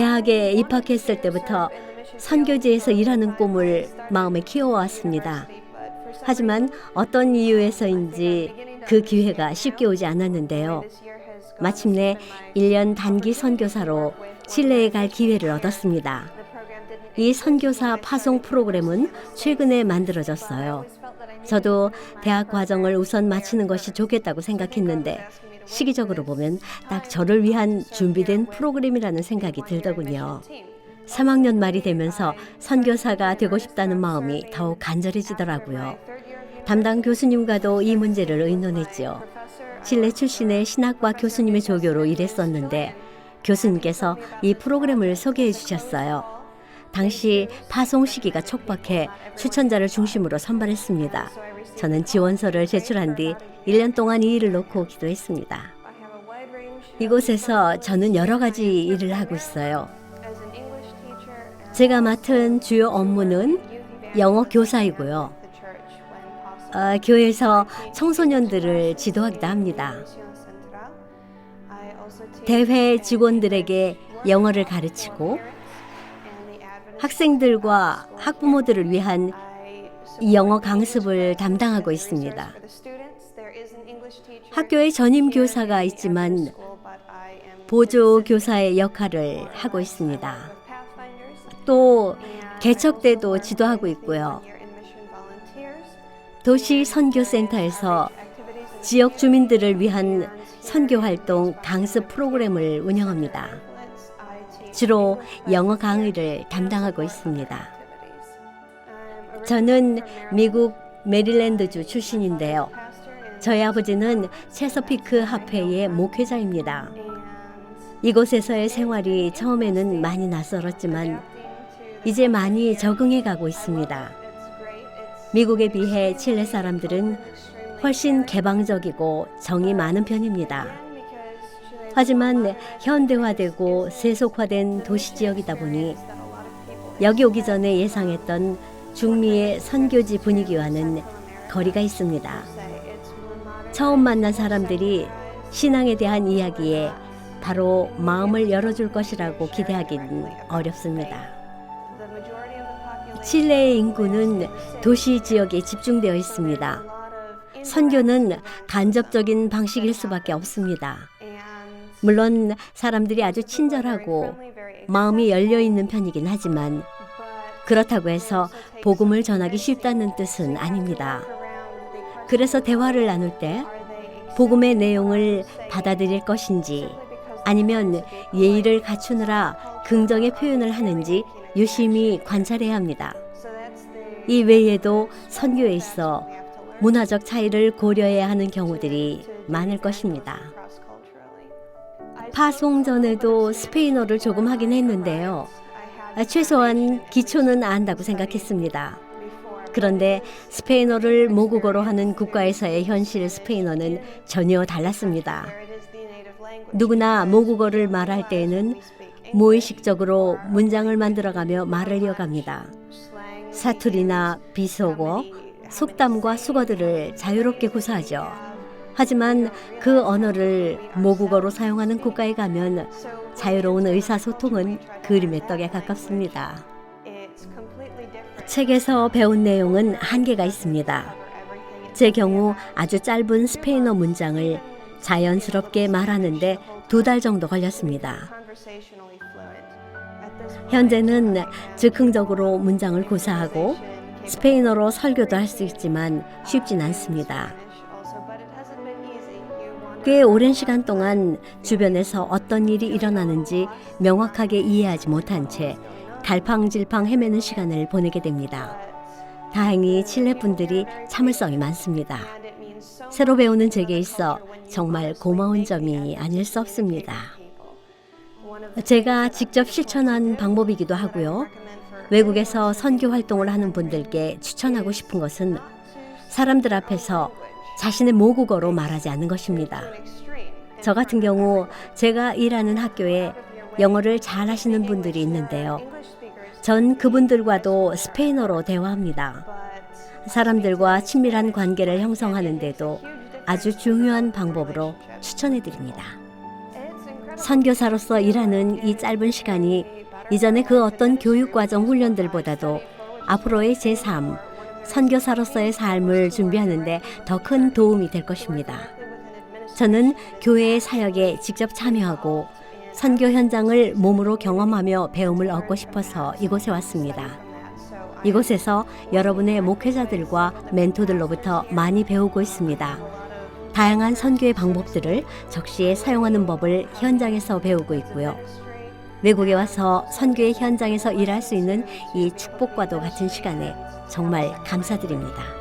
대학에 입학했을 때부터 선교지에서 일하는 꿈을 마음에 키워왔습니다. 하지만 어떤 이유에서인지 그 기회가 쉽게 오지 않았는데요. 마침내 1년 단기 선교사로 칠레에 갈 기회를 얻었습니다. 이 선교사 파송 프로그램은 최근에 만들어졌어요. 저도 대학 과정을 우선 마치는 것이 좋겠다고 생각했는데 시기적으로 보면 딱 저를 위한 준비된 프로그램이라는 생각이 들더군요. 3학년 말이 되면서 선교사가 되고 싶다는 마음이 더욱 간절해지더라고요. 담당 교수님과도 이 문제를 의논했지요. 칠레 출신의 신학과 교수님의 조교로 일했었는데 교수님께서 이 프로그램을 소개해 주셨어요. 당시 파송 시기가 촉박해 추천자를 중심으로 선발했습니다. 저는 지원서를 제출한 뒤 1년 동안 이 일을 놓고 기도했습니다. 이곳에서 저는 여러 가지 일을 하고 있어요. 제가 맡은 주요 업무는 영어 교사이고요. 교회에서 청소년들을 지도하기도 합니다. 대회 직원들에게 영어를 가르치고 학생들과 학부모들을 위한 영어 강습을 담당하고 있습니다. 학교에 전임 교사가 있지만 보조 교사의 역할을 하고 있습니다. 또 개척 때도 지도하고 있고요. 도시 선교센터에서 지역 주민들을 위한 선교 활동 강습 프로그램을 운영합니다. 주로 영어 강의를 담당하고 있습니다. 저는 미국 메릴랜드주 출신인데요. 저희 아버지는 체서피크 합회의 목회자입니다. 이곳에서의 생활이 처음에는 많이 낯설었지만 이제 많이 적응해 가고 있습니다. 미국에 비해 칠레 사람들은 훨씬 개방적이고 정이 많은 편입니다. 하지만 현대화되고 세속화된 도시 지역이다 보니 여기 오기 전에 예상했던 중미의 선교지 분위기와는 거리가 있습니다. 처음 만난 사람들이 신앙에 대한 이야기에 바로 마음을 열어줄 것이라고 기대하기는 어렵습니다. 칠레의 인구는 도시 지역에 집중되어 있습니다. 선교는 간접적인 방식일 수밖에 없습니다. 물론 사람들이 아주 친절하고 마음이 열려있는 편이긴 하지만 그렇다고 해서 복음을 전하기 쉽다는 뜻은 아닙니다. 그래서 대화를 나눌 때 복음의 내용을 받아들일 것인지 아니면 예의를 갖추느라 긍정의 표현을 하는지 유심히 관찰해야 합니다. 이 외에도 선교에 있어 문화적 차이를 고려해야 하는 경우들이 많을 것입니다. 파송 전에도 스페인어를 조금 하긴 했는데요. 최소한 기초는 안다고 생각했습니다. 그런데 스페인어를 모국어로 하는 국가에서의 현실 스페인어는 전혀 달랐습니다. 누구나 모국어를 말할 때에는 무의식적으로 문장을 만들어가며 말을 이어갑니다. 사투리나 비속어, 속담과 수거들을 자유롭게 구사하죠. 하지만 그 언어를 모국어로 사용하는 국가에 가면 자유로운 의사소통은 그림의 떡에 가깝습니다. 책에서 배운 내용은 한계가 있습니다. 제 경우 아주 짧은 스페인어 문장을 자연스럽게 말하는데 2달 정도 걸렸습니다. 현재는 즉흥적으로 문장을 구사하고 스페인어로 설교도 할 수 있지만 쉽진 않습니다. 꽤 오랜 시간 동안 주변에서 어떤 일이 일어나는지 명확하게 이해하지 못한 채 갈팡질팡 헤매는 시간을 보내게 됩니다. 다행히 칠레 분들이 참을성이 많습니다. 새로 배우는 제게 있어 정말 고마운 점이 아닐 수 없습니다. 제가 직접 실천한 방법이기도 하고요. 외국에서 선교 활동을 하는 분들께 추천하고 싶은 것은 사람들 앞에서 자신의 모국어로 말하지 않는 것입니다. 저 같은 경우 제가 일하는 학교에 영어를 잘 하시는 분들이 있는데요. 전 그분들과도 스페인어로 대화합니다. 사람들과 친밀한 관계를 형성하는 데도 아주 중요한 방법으로 추천해 드립니다. 선교사로서 일하는 이 짧은 시간이 이전의 그 어떤 교육과정 훈련들보다도 앞으로의 제 삶, 선교사로서의 삶을 준비하는데 더 큰 도움이 될 것입니다. 저는 교회의 사역에 직접 참여하고 선교 현장을 몸으로 경험하며 배움을 얻고 싶어서 이곳에 왔습니다. 이곳에서 여러분의 목회자들과 멘토들로부터 많이 배우고 있습니다. 다양한 선교의 방법들을 적시에 사용하는 법을 현장에서 배우고 있고요. 외국에 와서 선교의 현장에서 일할 수 있는 이 축복과도 같은 시간에 정말 감사드립니다.